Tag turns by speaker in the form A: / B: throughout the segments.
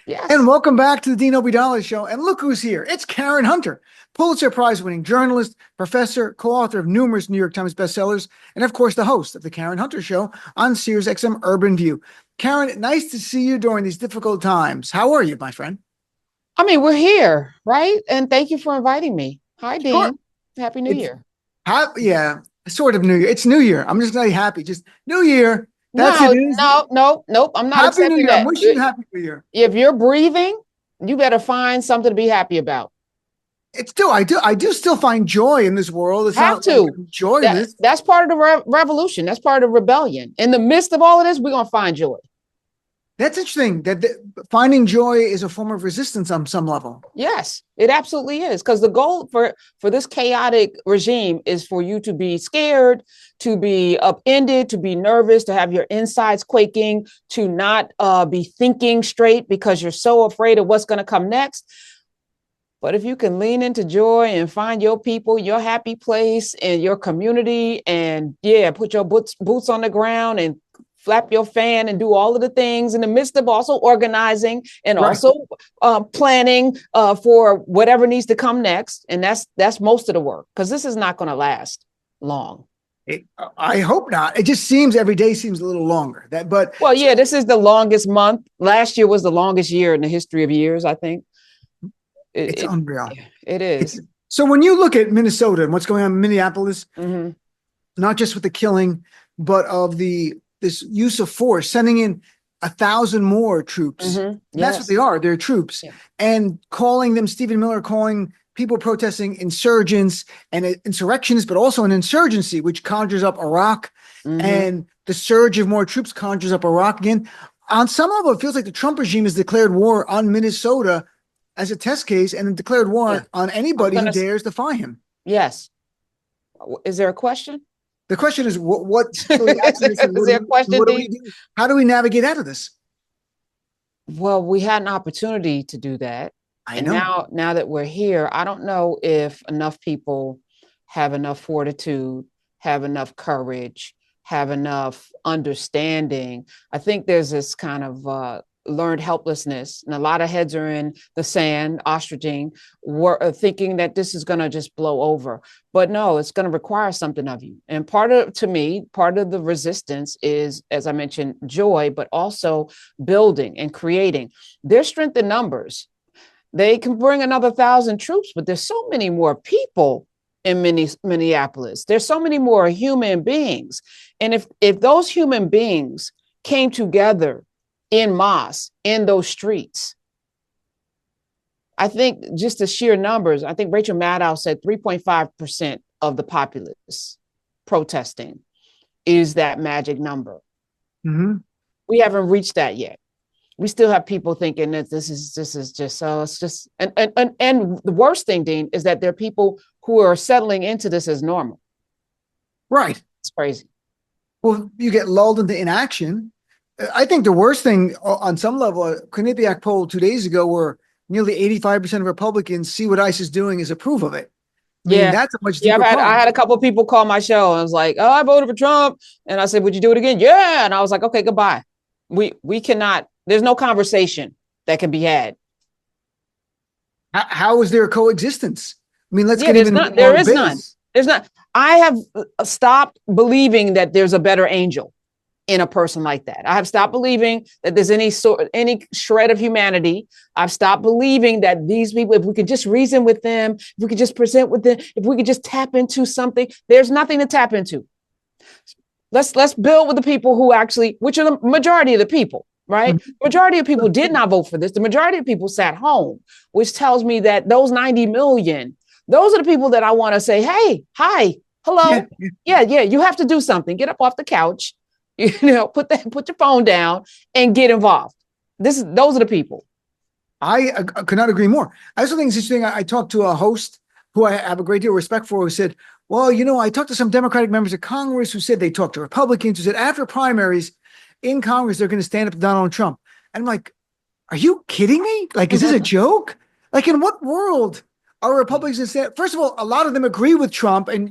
A: Yes.
B: And welcome back to the Dean Obeidallah Show. And look who's here. It's Karen Hunter, Pulitzer Prize winning journalist, professor, co-author of numerous New York Times bestsellers, and of course, the host of the Karen Hunter Show on SiriusXM Urban View. Karen, nice to see you during these difficult times. How are you, my friend?
A: I mean, we're here, right? And thank you for inviting me. Hi,
B: Sure.
A: Dean. Happy New
B: It's
A: Year.
B: yeah, sort of New Year. It's New Year. I'm just not happy. Just New Year. That's it.
A: No,
B: Is
A: no, no, nope. I'm not
B: Happy New
A: accepting
B: Year. I'm
A: that.
B: wishing you Happy New Year.
A: If you're breathing, you better find something to be happy about.
B: It's still, I do still find joy in this world. It's
A: Have
B: not like
A: to.
B: I'm joyless.
A: That's part of the revolution. That's part of rebellion. In the midst of all of this, we're gonna find joy.
B: That's interesting. That finding joy is a form of resistance on some level.
A: Yes, it absolutely is. Because the goal for this chaotic regime is for you to be scared, to be upended, to be nervous, to have your insides quaking, to not be thinking straight because you're so afraid of what's going to come next. But if you can lean into joy and find your people, your happy place and your community, and put your boots on the ground and flap your fan and do all of the things in the midst of also organizing and
B: Right.
A: also planning for whatever needs to come next. And that's most of the work, because this is not going to last long.
B: I hope not. It just seems every day seems a little longer.
A: Well, yeah, this is the longest month. Last year was the longest year in the history of years, I think.
B: It's unreal.
A: It is.
B: So when you look at Minnesota and what's going on in Minneapolis,
A: Mm-hmm.
B: not just with the killing, but of this use of force, sending in 1,000 more troops.
A: Mm-hmm.
B: That's what they are. They're troops.
A: Yeah.
B: And calling them, Stephen Miller calling people protesting insurgents and insurrectionists, but also an insurgency, which conjures up Iraq.
A: Mm-hmm.
B: And the surge of more troops conjures up Iraq again. On some level, it feels like the Trump regime has declared war on Minnesota as a test case and declared war on anybody who dares defy him.
A: Yes. Is there a question?
B: The question is, what's really
A: Is there a question,
B: what do we do? How do we navigate out of this?
A: Well, we had an opportunity to do that.
B: I know.
A: Now that we're here, I don't know if enough people have enough fortitude, have enough courage, have enough understanding. I think there's this kind of learned helplessness, and a lot of heads are in the sand, ostriching, thinking that this is going to just blow over. But no, it's going to require something of you. And part of the resistance is, as I mentioned, joy, but also building and creating. There's strength in numbers. They can bring another 1,000 troops, but there's so many more people in Minneapolis. There's so many more human beings. And if those human beings came together in mass in those streets, I think just the sheer numbers, I think Rachel Maddow said 3.5% of the populace protesting is that magic number.
B: Mm-hmm.
A: We haven't reached that yet. We still have people thinking that this is just so it's just and the worst thing, Dean, is that there are people who are settling into this as normal.
B: Right.
A: It's crazy.
B: Well, you get lulled into inaction. I think the worst thing on some level, a Quinnipiac poll 2 days ago, where nearly 85% of Republicans see what ICE is doing is approve of it. I mean, that's a much deeper problem.
A: I had a couple of people call my show and I was like, oh, I voted for Trump. And I said, would you do it again? Yeah. And I was like, okay, goodbye. We cannot, there's no conversation that can be had.
B: How is there a coexistence? I mean,
A: there is none. There's not. I have stopped believing that there's a better angel in a person like that. I have stopped believing that there's any shred of humanity. I've stopped believing that these people, if we could just reason with them, if we could just present with them, if we could just tap into something, there's nothing to tap into. Let's build with the people who actually, which are the majority of the people, right? The majority of people did not vote for this. The majority of people sat home, which tells me that those 90 million, those are the people that I want to say, hey, hi, hello. Yeah. You have to do something. Get up off the couch. Put your phone down and get involved. Those are the people.
B: I could not agree more. I also think it's interesting. I talked to a host who I have a great deal of respect for, who said, well, I talked to some Democratic members of Congress who said they talked to Republicans who said after primaries in Congress, they're going to stand up to Donald Trump. And I'm like, are you kidding me? Like, is this a joke? Like, in what world are Republicans going to stand? First of all, a lot of them agree with Trump, and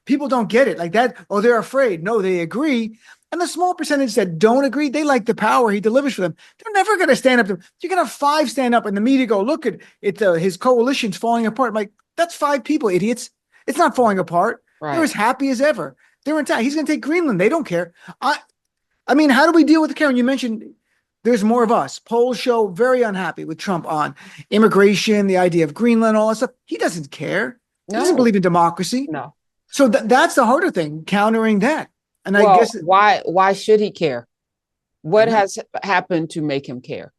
B: people don't get it like that. Oh, they're afraid. No, they agree. And the small percentage that don't agree, they like the power he delivers for them. They're never going to stand up. You're going to have 5 stand up and the media go, look at it, his coalition's falling apart. I'm like, that's 5 people, idiots. It's not falling apart.
A: Right.
B: They're as happy as ever. They're intact. He's going to take Greenland. They don't care. I mean, how do we deal with the Karen? You mentioned there's more of us. Polls show very unhappy with Trump on immigration, the idea of Greenland, all that stuff. He doesn't care.
A: No.
B: He doesn't believe in democracy.
A: No.
B: So that's the harder thing, countering that. And
A: well,
B: I guess
A: why should he care? What has happened to make him care?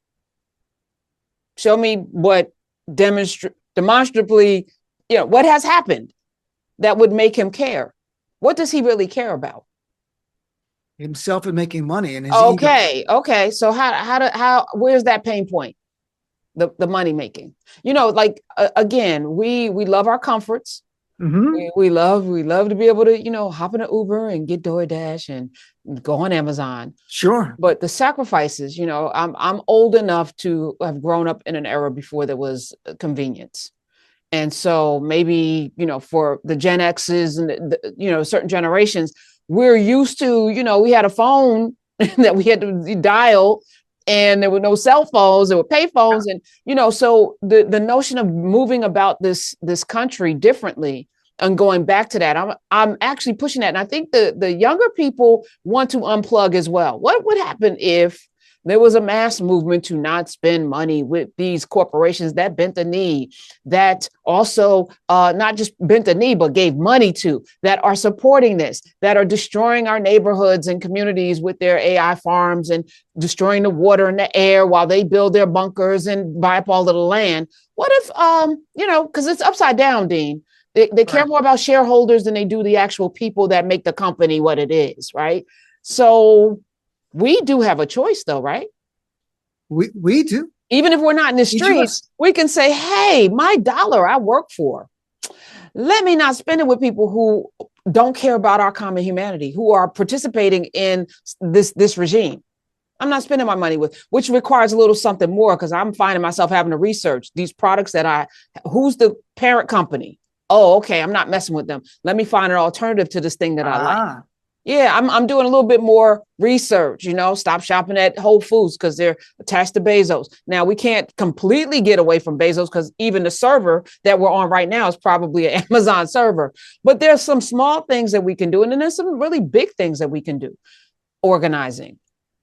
A: Show me what demonstrably, what has happened that would make him care. What does he really care about?
B: Himself and making money. And his
A: okay. So where's that pain point? The money making. Again, we love our comforts. Mm-hmm. We love to be able to, hop in an Uber and get DoorDash and go on Amazon.
B: Sure.
A: But the sacrifices, I'm old enough to have grown up in an era before there was convenience. And so maybe, for the Gen X's and, certain generations, we're used to, we had a phone that we had to dial, and there were no cell phones, there were pay phones. And, so the notion of moving about this country differently and going back to that, I'm actually pushing that. And I think the younger people want to unplug as well. What would happen if there was a mass movement to not spend money with these corporations that bent the knee, that also not just bent the knee, but gave money to, that are supporting this, that are destroying our neighborhoods and communities with their AI farms and destroying the water and the air while they build their bunkers and buy up all of the land? What if, because it's upside down, Dean. They care more about shareholders than they do the actual people that make the company what it is, right? So we do have a choice, though, right?
B: We do.
A: Even if we're not in the streets, we can say, hey, my dollar I work for, let me not spend it with people who don't care about our common humanity, who are participating in this regime. I'm not spending my money with, which requires a little something more, because I'm finding myself having to research these products who's the parent company? Oh, okay, I'm not messing with them. Let me find an alternative to this thing that I like. Yeah, I'm doing a little bit more research, stop shopping at Whole Foods because they're attached to Bezos. Now, we can't completely get away from Bezos because even the server that we're on right now is probably an Amazon server. But there's some small things that we can do. And then there's some really big things that we can do. Organizing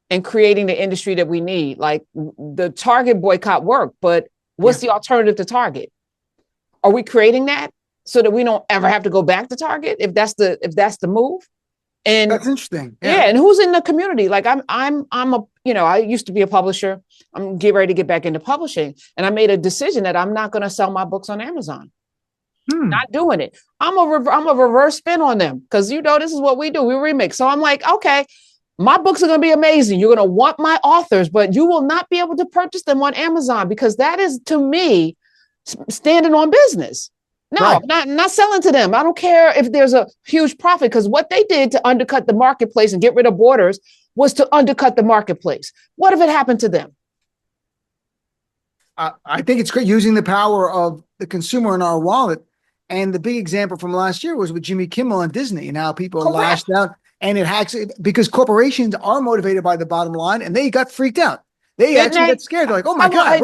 A: and creating the industry that we need. Like the Target boycott worked, but what's the alternative to Target? Are we creating that so that we don't ever have to go back to Target if that's the move? And
B: that's interesting.
A: Yeah. And who's in the community? Like I used to be a publisher. I'm getting ready to get back into publishing. And I made a decision that I'm not going to sell my books on Amazon. Not doing it. I'm a reverse spin on them because, this is what we do. We remix. So I'm like, okay, my books are going to be amazing. You're going to want my authors, but you will not be able to purchase them on Amazon because that is, to me, standing on business. No, not selling to them. I don't care if there's a huge profit, because what they did to undercut the marketplace and get rid of borders was to undercut the marketplace. What if it happened to them?
B: I think it's great using the power of the consumer in our wallet. And the big example from last year was with Jimmy Kimmel and Disney and how people lashed out, and it hacks because corporations are motivated by the bottom line, and they got freaked out. They actually got scared. They're like, oh my God.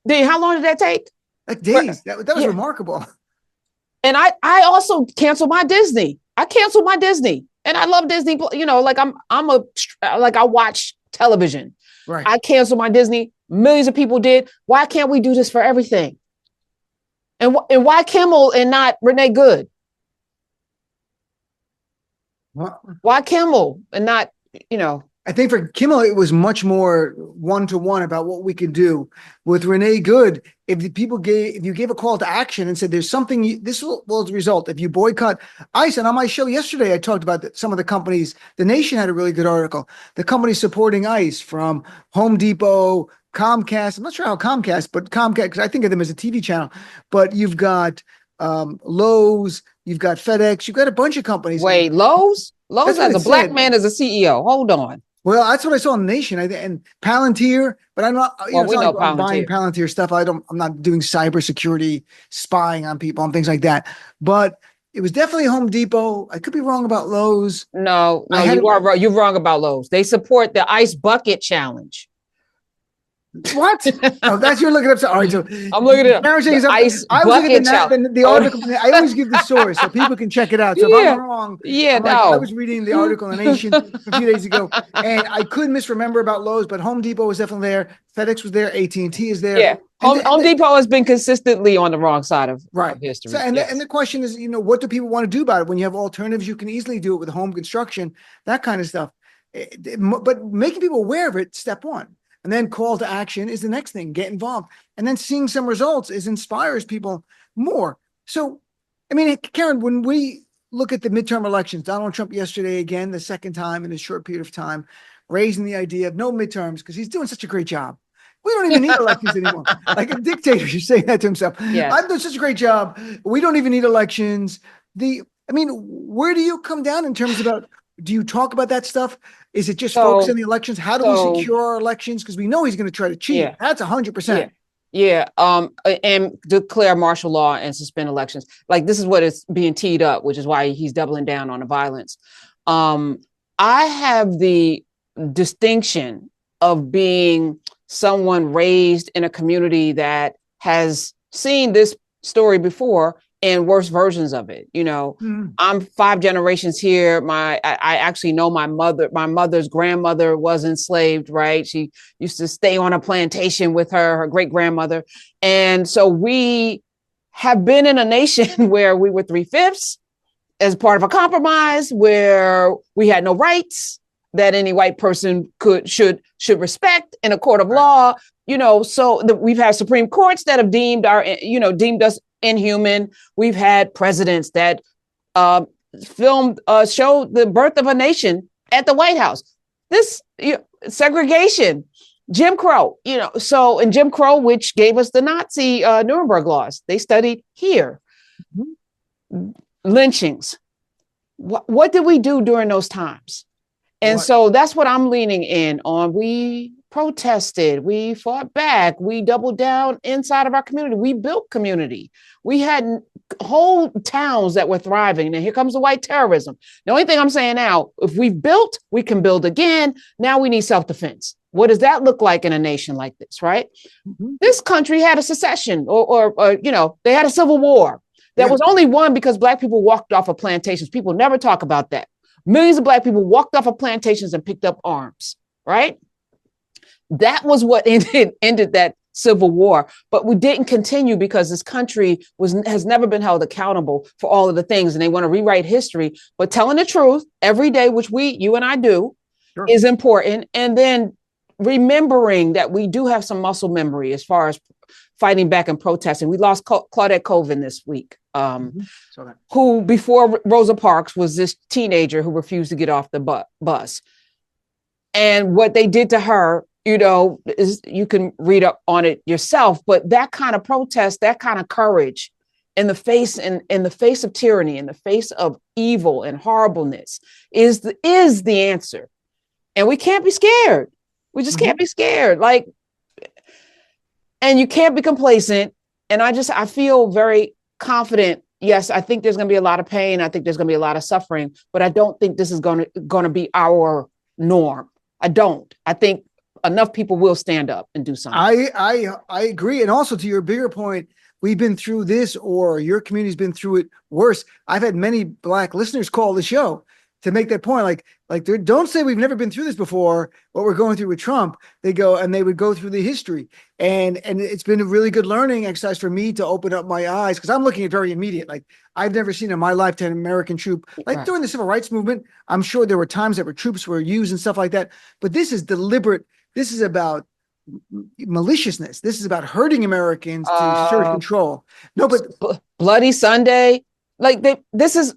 A: Dean, how long did that take?
B: Like days. That was remarkable.
A: And I also canceled my Disney. I canceled my Disney, and I love Disney. I watch television.
B: Right.
A: I canceled my Disney. Millions of people did. Why can't we do this for everything? And why Kimmel and not Renee Good? Why Kimmel and not,
B: I think for Kimmel, it was much more one-to-one about what we could do. With Renee Good, if you gave a call to action and said, there's something, this will result. If you boycott ICE, and on my show yesterday, I talked about some of the companies. The Nation had a really good article. The companies supporting ICE, from Home Depot, Comcast. I'm not sure how Comcast, but Comcast, because I think of them as a TV channel. But you've got Lowe's, you've got FedEx, you've got a bunch of companies.
A: Wait, Lowe's? Lowe's has a black man as a CEO. Hold on.
B: Well, that's what I saw in the Nation. And Palantir, but I'm not.
A: We know Palantir.
B: I'm buying Palantir stuff. I'm not doing cybersecurity spying on people and things like that. But it was definitely Home Depot. I could be wrong about Lowe's.
A: No, you are wrong. You're wrong about Lowe's. They support the ice bucket challenge.
B: What? Oh, that's you're looking up. All right, so
A: I'm looking at
B: I was looking at the article. I always give the source so people can check it out. So if I'm wrong, I was reading the article in the Nation a few days ago, and I could misremember about Lowe's, but Home Depot was definitely there. FedEx was there. AT&T is there.
A: Yeah, Home Depot has been consistently on the wrong side of history.
B: So, and the question is, what do people want to do about it? When you have alternatives, you can easily do it with home construction, that kind of stuff. But making people aware of it, step one. And then call to action is the next thing. Get involved. And then seeing some results inspires people more. So, I mean, Karen, when we look at the midterm elections, Donald Trump yesterday, again, the second time in a short period of time, raising the idea of no midterms because he's doing such a great job. We don't even need elections anymore. Like a dictator, he's saying that to himself. Yes. I've done such a great job. We don't even need elections. Where do you come down in terms of do you talk about that stuff? Is it just focus on the elections? How do we secure our elections? Because we know he's going to try to cheat. Yeah. That's 100%.
A: Yeah. And declare martial law and suspend elections. Like this is what is being teed up, which is why he's doubling down on the violence. I have the distinction of being someone raised in a community that has seen this story before and worse versions of it. I'm 5 generations here. I actually know my mother's grandmother was enslaved, right? She used to stay on a plantation with her great grandmother. And so we have been in a nation where we were 3/5 as part of a compromise, where we had no rights that any white person should respect in a court of law, so we've had Supreme Courts that have deemed us inhuman. We've had presidents that showed the birth of a nation at the White House. This segregation, Jim Crow, and Jim Crow, which gave us the Nazi Nuremberg laws, they studied here. Mm-hmm. Lynchings. What did we do during those times? And so that's what I'm leaning in on. We protested, we fought back, we doubled down inside of our community. We built community. We had whole towns that were thriving. And here comes the white terrorism. The only thing I'm saying now, if we've built, we can build again. Now we need self-defense. What does that look like in a nation like this, right? Mm-hmm. This country had a secession or they had a civil war that was only won because Black people walked off of plantations. People never talk about that. Millions of Black people walked off of plantations and picked up arms, right? That was what ended that civil war. But we didn't continue because this country has never been held accountable for all of the things. And they want to rewrite history. But telling the truth every day, which you and I do, is important. And then remembering that we do have some muscle memory as far as fighting back and protesting. We lost Claudette Colvin this week, who before Rosa Parks was this teenager who refused to get off the bus. And what they did to her, is you can read up on it yourself, but that kind of protest, that kind of courage in the face of tyranny, in the face of evil and horribleness is the answer. And we can't be scared. We just can't be scared. And you can't be complacent. And I feel very confident. Yes, I think there's going to be a lot of pain. I think there's going to be a lot of suffering, but I don't think this is going to be our norm. I don't. I think enough people will stand up and do something.
B: I agree. And also to your bigger point, we've been through this, or your community's been through it worse. I've had many Black listeners call the show to make that point. Like don't say we've never been through this before, what we're going through with Trump. They would go through the history. And it's been a really good learning exercise for me to open up my eyes, because I'm looking at very immediate. Like, I've never seen in my lifetime an American troop, during the civil rights movement. I'm sure there were times that troops were used and stuff like that, but this is deliberate. This is about maliciousness. This is about hurting Americans to assert control. No, but
A: Bloody Sunday, this is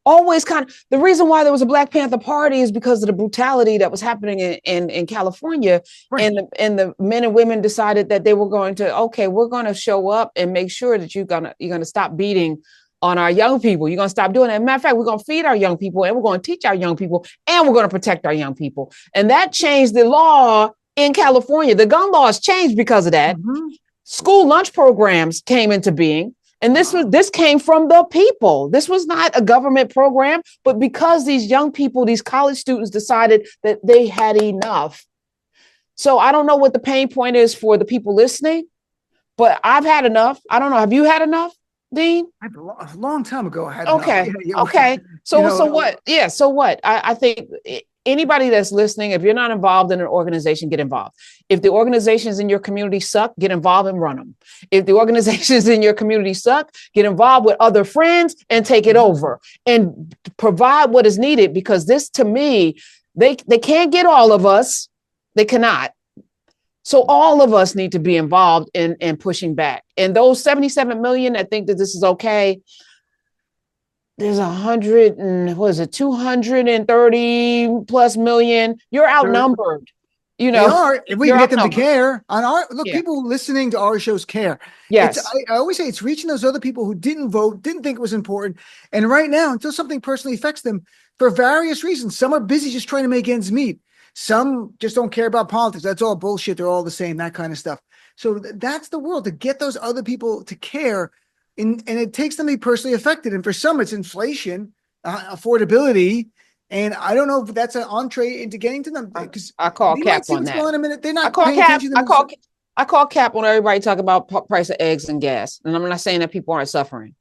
A: always the reason why there was a Black Panther Party is because of the brutality that was happening in California. Right. And the men and women decided that they were going to, we're going to show up and make sure that you're going to stop beating on our young people. You're going to stop doing that. As a matter of fact, we're going to feed our young people, and we're going to teach our young people, and we're going to protect our young people. And that changed the law in California. The gun laws changed because of that. Mm-hmm. School lunch programs came into being. And this came from the people. This was not a government program, but because these young people, these college students decided that they had enough. So I don't know what the pain point is for the people listening, but I've had enough. I don't know. Have you had enough, Dean?
B: A long time ago, I had enough.
A: Okay.
B: Yeah,
A: Okay. So what? Yeah. So what? I think anybody that's listening, if you're not involved in an organization, get involved. If the organizations in your community suck, get involved and run them. If the organizations in your community suck, get involved with other friends and take it over and provide what is needed, because this, to me, they can't get all of us. They cannot. So all of us need to be involved in pushing back. And those 77 million that think that this is okay, there's 230 plus million. You're outnumbered. You know,
B: they are. If we can get them to care
A: Yeah.
B: people listening to our shows care.
A: Yes.
B: I always say it's reaching those other people who didn't vote, didn't think it was important. And right now, until something personally affects them for various reasons, some are busy just trying to make ends meet. Some just don't care about politics. That's all bullshit. They're all the same, that kind of stuff. So that's the world, to get those other people to care. And it takes them to be personally affected. And for some, it's inflation, affordability. And I don't know if that's an entree into getting to them. Because
A: I call cap on that.
B: In a minute. They're not
A: I call
B: paying
A: cap.
B: attention to
A: I call cap when everybody talk about price of eggs and gas. And I'm not saying that people aren't suffering,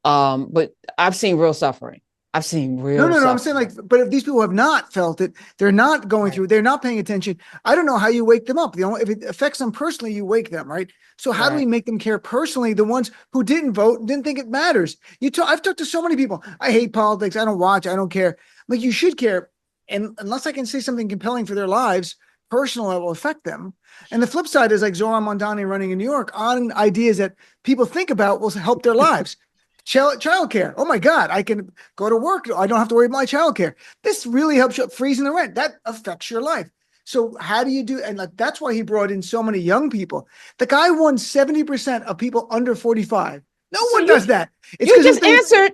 A: but I've seen real suffering. I've seen real.
B: No. I'm saying but if these people have not felt it, they're not going through, they're not paying attention. I don't know how you wake them up. If it affects them personally, you wake them, right? So how do we make them care personally? The ones who didn't vote, didn't think it matters. I've talked to so many people. I hate politics. I don't watch. I don't care. Like, you should care. And unless I can say something compelling for their lives, personal, it will affect them. And the flip side is like Zoran Mondani running in New York on ideas that people think about will help their lives. Childcare. Oh my God, I can go to work. I don't have to worry about my childcare. This really helps you freezing the rent. That affects your life. So how do you do? And that's why he brought in so many young people. The guy won 70% of people under 45. No one does that.
A: You just answered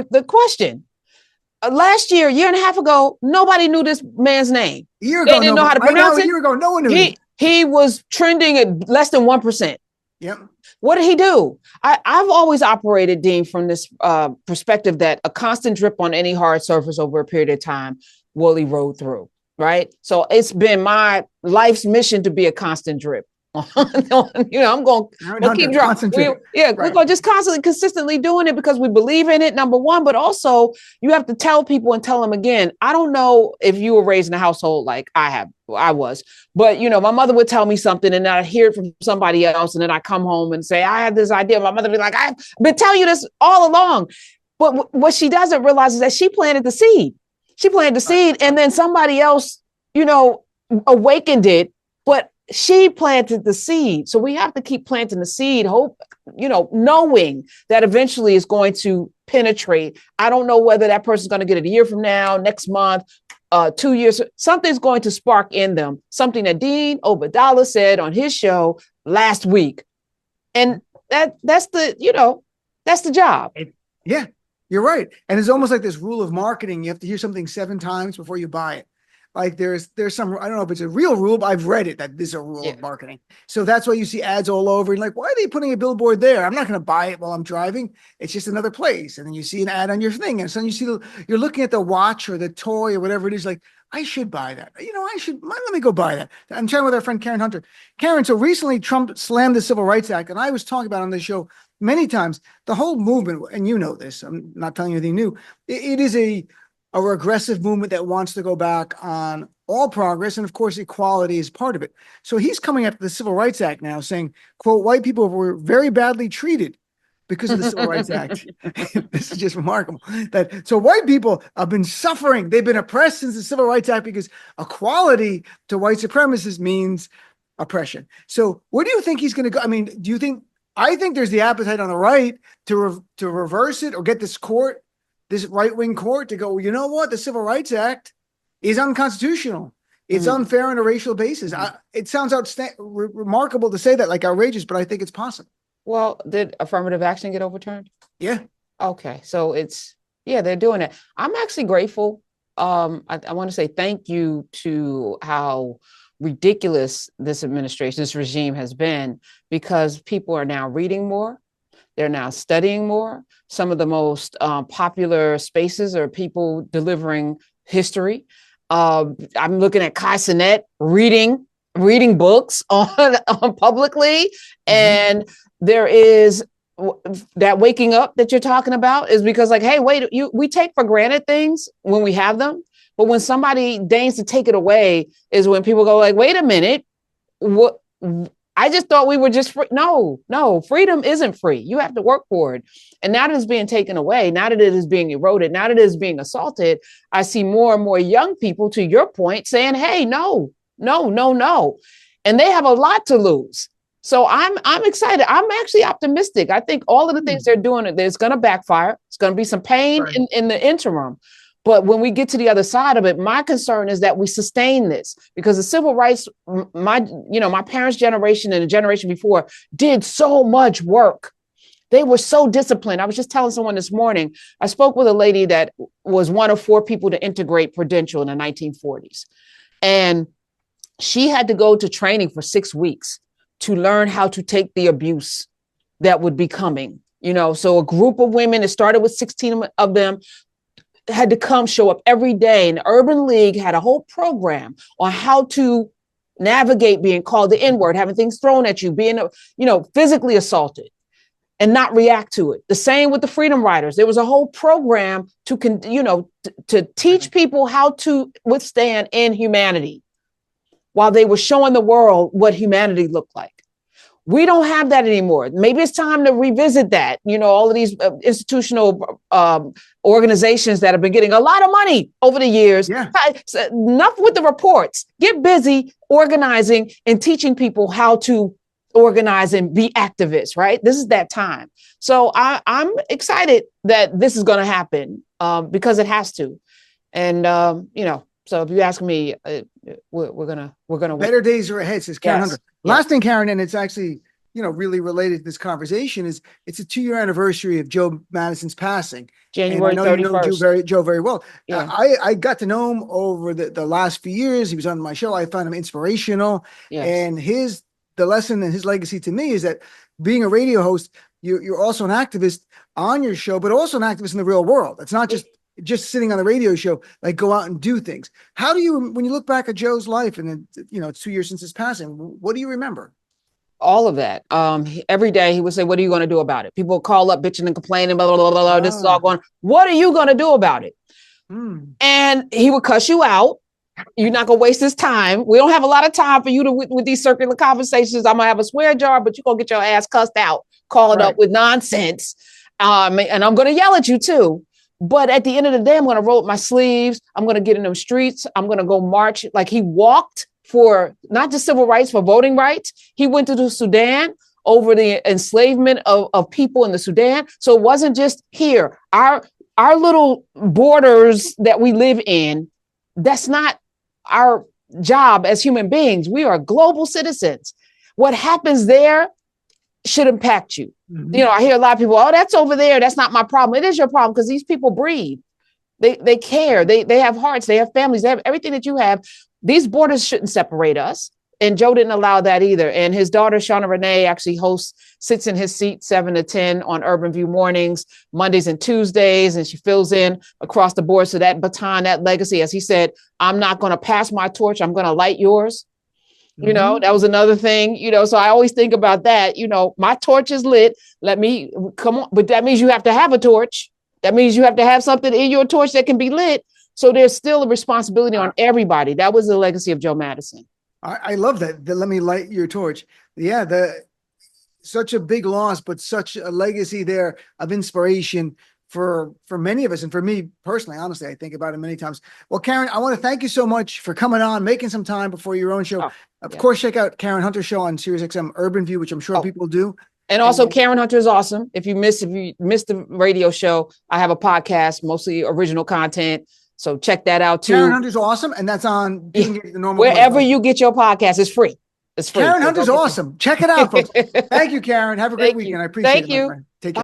A: the question. Last year and a half ago, nobody knew this man's name.
B: A year ago,
A: they didn't know how to pronounce it.
B: A year ago, no one knew.
A: He was trending at less than 1%.
B: Yep.
A: What did he do? I've always operated, Dean, from this perspective that a constant drip on any hard surface over a period of time will erode through, right? So it's been my life's mission to be a constant drip. I'm going to keep dropping. We're going to just consistently doing it because we believe in it, number one, but also you have to tell people and tell them again. I don't know if you were raised in a household like I was, but my mother would tell me something and I'd hear it from somebody else. And then I come home and say, I had this idea. My mother would be like, I've been telling you this all along. But what she doesn't realize is that she planted the seed. And then somebody else, awakened it, but she planted the seed. So we have to keep planting the seed, knowing that eventually it's going to penetrate. I don't know whether that person's going to get it a year from now, next month, 2 years. Something's going to spark in them, something that Dean Obeidallah said on his show last week. And that's the job.
B: Yeah, you're right. And it's almost like this rule of marketing. You have to hear something 7 times before you buy it. Like there's some, I don't know if it's a real rule, but I've read it that this is a rule of marketing. So that's why you see ads all over. And like, why are they putting a billboard there? I'm not going to buy it while I'm driving. It's just another place. And then you see an ad on your thing. And so you're looking at the watch or the toy or whatever it is. Like, I should buy that. Let me go buy that. I'm chatting with our friend Karen Hunter. Karen, so recently Trump slammed the Civil Rights Act. And I was talking about on this show many times, the whole movement, and you know this, I'm not telling you anything new. It is a regressive movement that wants to go back on all progress. And of course, equality is part of it. So he's coming after the Civil Rights Act now saying, quote, white people were very badly treated because of the Civil Rights Act. This is just remarkable. So white people have been suffering. They've been oppressed since the Civil Rights Act because equality to white supremacists means oppression. So where do you think he's going to go? I mean, I think there's the appetite on the right to reverse it or get this right-wing court to go, you know what? The Civil Rights Act is unconstitutional. It's unfair on a racial basis. It sounds remarkable to say that, like outrageous, but I think it's possible.
A: Well, did affirmative action get overturned?
B: Yeah.
A: Okay. So they're doing it. I'm actually grateful. I want to say thank you to how ridiculous this regime has been, because people are now reading more. They're now studying more. Some of the most popular spaces are people delivering history. I'm looking at Kai Cenat reading books on publicly. And there is that waking up that you're talking about is because like, hey, wait, we take for granted things when we have them. But when somebody deigns to take it away is when people go like, wait a minute, what? I just thought we were just free. No, freedom isn't free. You have to work for it. And now that it's being taken away, now that it is being eroded, now that it is being assaulted, I see more and more young people, to your point, saying, hey, no. And they have a lot to lose. So I'm excited. I'm actually optimistic. I think all of the things they're doing, it's going to backfire. It's going to be some pain in the interim. But when we get to the other side of it, my concern is that we sustain this, because the civil rights, my parents' generation and the generation before did so much work. They were so disciplined. I was just telling someone this morning, I spoke with a lady that was one of 4 people to integrate Prudential in the 1940s. And she had to go to training for 6 weeks to learn how to take the abuse that would be coming. So a group of women, it started with 16 of them, had to come show up every day. And the Urban League had a whole program on how to navigate being called the N-word, having things thrown at you, being, physically assaulted and not react to it. The same with the Freedom Riders. There was a whole program to teach people how to withstand inhumanity while they were showing the world what humanity looked like. We don't have that anymore. Maybe it's time to revisit that. All of these institutional organizations that have been getting a lot of money over the years. Yeah. Enough with the reports. Get busy organizing and teaching people how to organize and be activists, right? This is that time. So I'm excited that this is going to happen because it has to. And, so if you ask me, we're gonna
B: better days are ahead, says Karen Hunter. Last thing, Karen, and it's actually really related to this conversation, is it's a 2-year anniversary of Joe Madison's passing.
A: January 31st.
B: You know Joe very well.
A: Yeah.
B: I got to know him over the last few years. He was on my show. I found him inspirational, and the lesson and his legacy to me is that being a radio host, you're also an activist on your show, but also an activist in the real world. It's not just sitting on the radio show, like go out and do things. How do you, when you look back at Joe's life and then, it's 2 years since his passing, what do you remember?
A: All of that. Every day he would say, what are you going to do about it? People call up bitching and complaining, blah, blah, blah, blah, this is all going, what are you going to do about it? And he would cuss you out. You're not going to waste his time. We don't have a lot of time for you to, with these circular conversations. I'm going to have a swear jar, but you're going to get your ass cussed out, called up with nonsense. And I'm going to yell at you too. But at the end of the day, I'm going to roll up my sleeves. I'm going to get in them streets. I'm going to go march. Like, he walked for not just civil rights, for voting rights. He went to the Sudan over the enslavement of people in the Sudan. So it wasn't just here. Our little borders that we live in, that's not our job as human beings. We are global citizens. What happens there should impact you. I hear a lot of people, oh, that's over there. That's not my problem. It is your problem, because these people breathe. They care. They have hearts. They have families. They have everything that you have. These borders shouldn't separate us. And Joe didn't allow that either. And his daughter, Shauna Renee, actually sits in his seat 7 to 10 on Urban View mornings, Mondays and Tuesdays. And she fills in across the board. So that baton, that legacy, as he said, I'm not going to pass my torch. I'm going to light yours. That was another thing, so I always think about that. My torch is lit. Let me come on. But that means you have to have a torch. That means you have to have something in your torch that can be lit. So there's still a responsibility on everybody. That was the legacy of Joe Madison.
B: I love that. Let me light your torch. Yeah. Such a big loss, but such a legacy there of inspiration for many of us. And for me personally, honestly, I think about it many times. Well, Karen, I want to thank you so much for coming on, making some time before your own show. Of course, check out Karen Hunter's show on SiriusXM Urban View, which I'm sure people do.
A: And also Karen Hunter is awesome. If you missed the radio show, I have a podcast, mostly original content. So check that out too.
B: Karen Hunter's awesome. And that's on the normal
A: wherever you get your podcast. It's free. It's free.
B: Karen Hunter's awesome. Check it out, folks. Thank you, Karen. Have a great weekend. I appreciate it.
A: Thank you.
B: Take care.